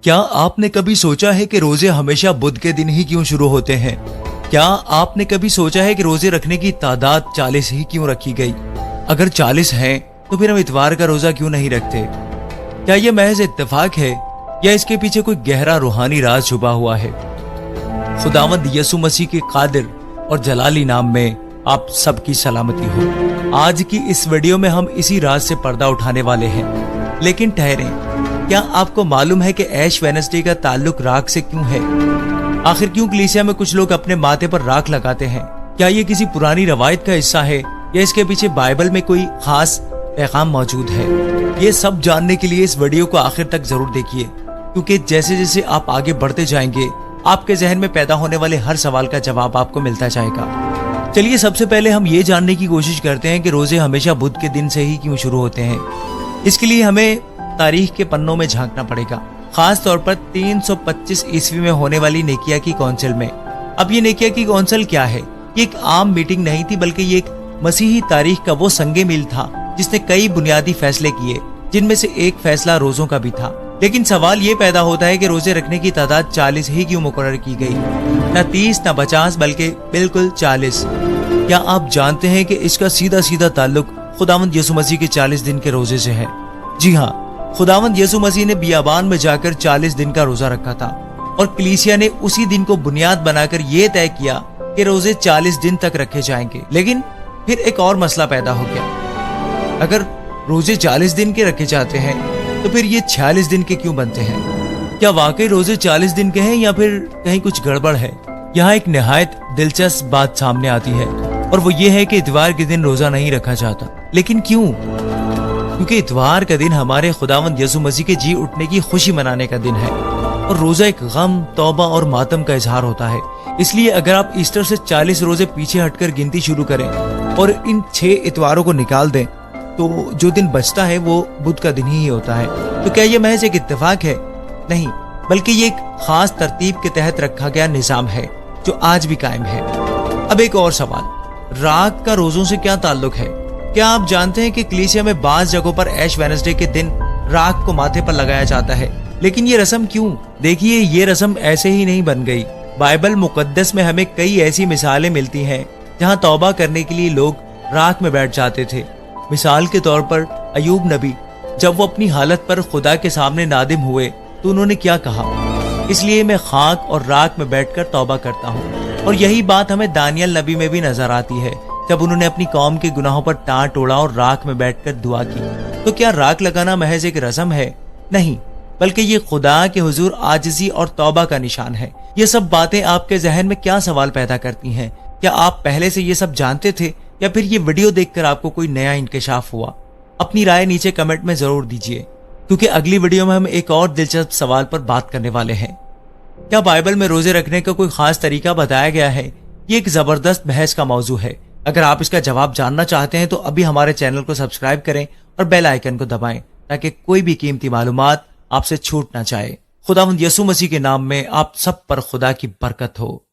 क्या आपने कभी सोचा है कि रोजे हमेशा बुध के दिन ही क्यों शुरू होते हैं? क्या आपने कभी सोचा है कि रोजे रखने की तादाद 40 ही क्यों रखी गई? अगर 40 है तो फिर हम इतवार का रोजा क्यों नहीं रखते? क्या यह महज इत्तेफाक है या इसके पीछे कोई गहरा रूहानी राज छुपा हुआ है? खुदावंद यसु मसीह के कादिर और जलाली नाम में आप सबकी सलामती हो। आज की इस वीडियो में हम इसी राज से पर्दा उठाने वाले हैं। लेकिन ठहरें, क्या आपको मालूम है कि ऐश वेडनेसडे का ताल्लुक राख से क्यों है? आखिर क्यों कलीसिया में कुछ लोग अपने माथे पर राख लगाते हैं? क्या ये किसी पुरानी रवायत का हिस्सा है या इसके पीछे बाइबल में कोई खास पैगाम मौजूद है? ये सब जानने के लिए इस वीडियो को आखिर तक जरूर देखिए, क्योंकि जैसे जैसे आप आगे बढ़ते जाएंगे आपके जहन में पैदा होने वाले हर सवाल का जवाब आपको मिलता जाएगा। चलिए सबसे पहले हम ये जानने की कोशिश करते हैं कि रोजे हमेशा बुध के दिन से ही क्यों शुरू होते हैं। इसके लिए हमें तारीख के पन्नों में झांकना पड़ेगा, खास तौर पर 325 ईस्वी में होने वाली निकिया की काउंसिल में। अब ये निकिया की काउंसिल क्या है? ये एक आम मीटिंग नहीं थी, बल्कि ये एक मसीही तारीख का वो संगे मील था जिसने कई बुनियादी फैसले किए, जिनमें से एक फैसला रोजों का भी था। लेकिन सवाल ये पैदा होता है कि रोजे रखने की तादाद 40 ही क्यों मुकर्रर की गई? न 30 न 50 बल्कि बिल्कुल 40। क्या आप जानते हैं कि इसका सीधा सीधा ताल्लुक खुदावंद यसु मसीह के 40 दिन के रोजे से है? जी हाँ, खुदावंद यसु मसीह ने बियाबान में जाकर 40 दिन का रोजा रखा था और कलीसिया ने उसी दिन को बुनियाद बनाकर यह तय किया कि रोजे 40 दिन तक रखे जाएंगे। लेकिन फिर एक और मसला पैदा हो गया। अगर रोजे 40 दिन के रखे जाते हैं तो फिर ये 46 दिन के क्यों बनते हैं? क्या वाकई रोजे 40 दिन के हैं या फिर कहीं कुछ गड़बड़ है? यहाँ एक निहायत दिलचस्प बात सामने आती है और वो ये है कि इतवार के दिन रोजा नहीं रखा जाता। लेकिन क्यों? क्योंकि इतवार का दिन हमारे खुदावंद यसु मसीह के जी उठने की खुशी मनाने का दिन है और रोजा एक गम, तौबा और मातम का इजहार होता है। इसलिए अगर आप ईस्टर से 40 रोजे पीछे हटकर गिनती शुरू करें और इन 6 इतवारों को निकाल दें तो जो दिन बचता है वो बुध का दिन ही होता है। तो क्या ये महज एक इत्तेफाक है? नहीं, बल्कि ये एक खास तरतीब के तहत रखा गया निजाम है जो आज भी कायम है। अब एक और सवाल, रात का रोजों से क्या ताल्लुक है? क्या आप जानते हैं कि कलीसिया में बाज़ जगहों पर ऐश वेडनेसडे के दिन राख को माथे पर लगाया जाता है? लेकिन ये रस्म क्यों? देखिए, ये रस्म ऐसे ही नहीं बन गई। बाइबल मुकद्दस में हमें कई ऐसी मिसालें मिलती हैं जहां तौबा करने के लिए लोग राख में बैठ जाते थे। मिसाल के तौर पर अयूब नबी, जब वो अपनी हालत पर खुदा के सामने नादिम हुए तो उन्होंने क्या कहा? इसलिए मैं खाक और राख में बैठकर तौबा करता हूँ। और यही बात हमें दानियल नबी में भी नजर आती है, जब उन्होंने अपनी कौम के गुनाहों पर टाँट तोड़ा और राख में बैठकर दुआ की। तो क्या राख लगाना महज एक रस्म है? नहीं, बल्कि ये खुदा के हुजूर आजिज़ी और तौबा का निशान है। ये सब बातें आपके जहन में क्या सवाल पैदा करती हैं? क्या आप पहले से ये सब जानते थे या फिर ये वीडियो देखकर आपको कोई नया इंकशाफ हुआ? अपनी राय नीचे कमेंट में जरूर दीजिए, क्योंकि अगली वीडियो में हम एक और दिलचस्प सवाल पर बात करने वाले हैं। क्या बाइबल में रोजे रखने का कोई खास तरीका बताया गया है? ये एक जबरदस्त बहस का मौजू है। अगर आप इसका जवाब जानना चाहते हैं तो अभी हमारे चैनल को सब्सक्राइब करें और बेल आइकन को दबाएं, ताकि कोई भी कीमती मालूमात आपसे छूट ना जाए। खुदावंद यसु मसीह के नाम में आप सब पर खुदा की बरकत हो।